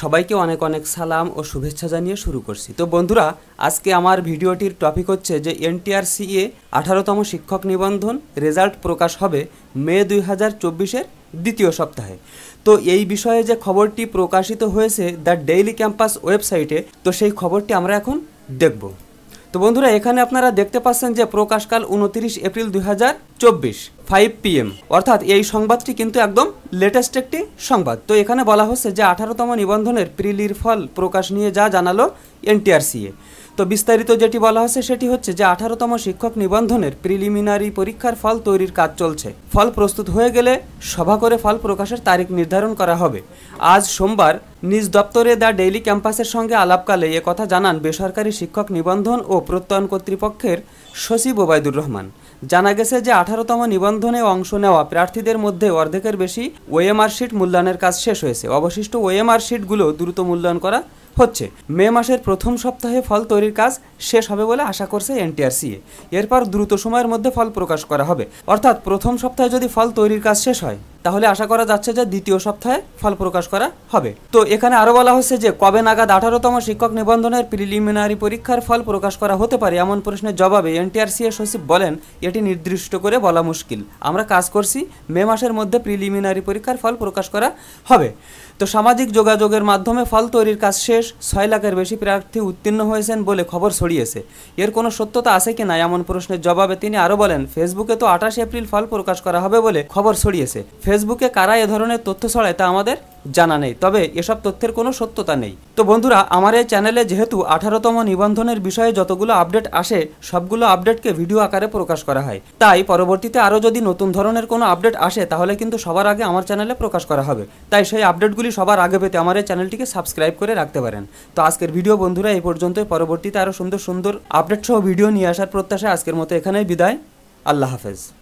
সবাইকে অনেক অনেক সালাম ও শুভেচ্ছা জানিয়ে শুরু করছি। তো বন্ধুরা, আজকে আমার ভিডিওটির টপিক হচ্ছে যে এনটিআরসিএ 18তম শিক্ষক নিবন্ধন রেজাল্ট প্রকাশ হবে মে 2024-এর দ্বিতীয় সপ্তাহে। তো এই বিষয়ে যে খবরটি প্রকাশিত হয়েছে দ্য ডেইলি ক্যাম্পাস ওয়েবসাইটে, তো সেই খবরটি আমরা এখন দেখব। তো বন্ধুরা, এখানে আপনারা দেখতে পাচ্ছেন যে প্রকাশকাল 29 এপ্রিল 2024 5 PM, অর্থাৎ এই সংবাদটি কিন্তু একদম লেটেস্ট একটি সংবাদ। তো এখানে বলা হচ্ছে যে 18তম নিবন্ধনের প্রিলির ফল প্রকাশ নিয়ে যা জানালো এনটিআরসিএ। তো বিস্তারিত যেটি বলা হচ্ছে সেটি হচ্ছে যে 18তম শিক্ষক নিবন্ধনের প্রিলিমিনারি পরীক্ষার ফল তৈরির কাজ চলছে। ফল প্রস্তুত হয়ে গেলে সভা করে ফল প্রকাশের তারিখ নির্ধারণ করা হবে। আজ সোমবার নিজ দপ্তরে দ্য ডেইলি ক্যাম্পাসের সঙ্গে আলাপকালে একথা জানান বেসরকারি শিক্ষক নিবন্ধন ও প্রত্যয়ন কর্তৃপক্ষের সচিব ওবায়দুর রহমান। জানা গেছে যে 18তম নিবন্ধনে অংশ নেওয়া প্রার্থীদের মধ্যে অর্ধেকের বেশি ওএমআর শিট মূল্যায়নের কাজ শেষ হয়েছে। অবশিষ্ট ওএমআর শিটগুলো দ্রুত মূল্যায়ন করা হচ্ছে। মে মাসের প্রথম সপ্তাহে ফল তৈরির কাজ শেষ হবে বলে আশা করছে এনটিআরসিএ। এরপর দ্রুত সময়ের মধ্যে ফল প্রকাশ করা হবে। অর্থাৎ প্রথম সপ্তাহে যদি ফল তৈরির কাজ শেষ হয়, তাহলে আশা করা যাচ্ছে যে দ্বিতীয় সপ্তাহে ফল প্রকাশ করা হবে। তো এখানে আরও বলা হচ্ছে যে কবে নাগাদ 18তম শিক্ষক নিবন্ধনের প্রিলিমিনারি পরীক্ষার ফল প্রকাশ করা হতে পারে, এমন প্রশ্নের জবাবে এনটিআরসিএ সচিব বলেন, এটি নির্দিষ্ট করে বলা মুশকিল। আমরা কাজ করছি, মে মাসের মধ্যে প্রিলিমিনারি পরীক্ষার ফল প্রকাশ করা হবে। তো সামাজিক যোগাযোগের মাধ্যমে ফল তৈরির কাজ শেষ, 6 লাখের বেশি প্রার্থী উত্তীর্ণ হয়েছেন বলে খবর ছড়িয়েছে। এর কোনো সত্যতা আছে কি না এমন প্রশ্নের জবাবে তিনি আরও বলেন, ফেসবুকে তো 28 এপ্রিল ফল প্রকাশ করা হবে বলে খবর ছড়িয়েছে। ফেসবুকে কারা এ ধরনের তথ্য ছড়ায় তা আমাদের জানা নেই, তবে এসব তথ্যের কোনো সত্যতা নেই। তো বন্ধুরা, আমার এই চ্যানেলে যেহেতু 18তম নিবন্ধনের বিষয়ে যতগুলো আপডেট আসে সবগুলো আপডেটকে ভিডিও আকারে প্রকাশ করা হয়, তাই পরবর্তীতে আরও যদি নতুন ধরনের কোনো আপডেট আসে তাহলে কিন্তু সবার আগে আমার চ্যানেলে প্রকাশ করা হবে। তাই সেই আপডেটগুলি সবার আগে পেতে আমার এই চ্যানেলটিকে সাবস্ক্রাইব করে রাখতে পারেন। তো আজকের ভিডিও বন্ধুরা এই পর্যন্তই। পরবর্তীতে আরও সুন্দর সুন্দর আপডেট সহ ভিডিও নিয়ে আসার প্রত্যাশায় আজকের মতো এখানেই বিদায়। আল্লাহ হাফেজ।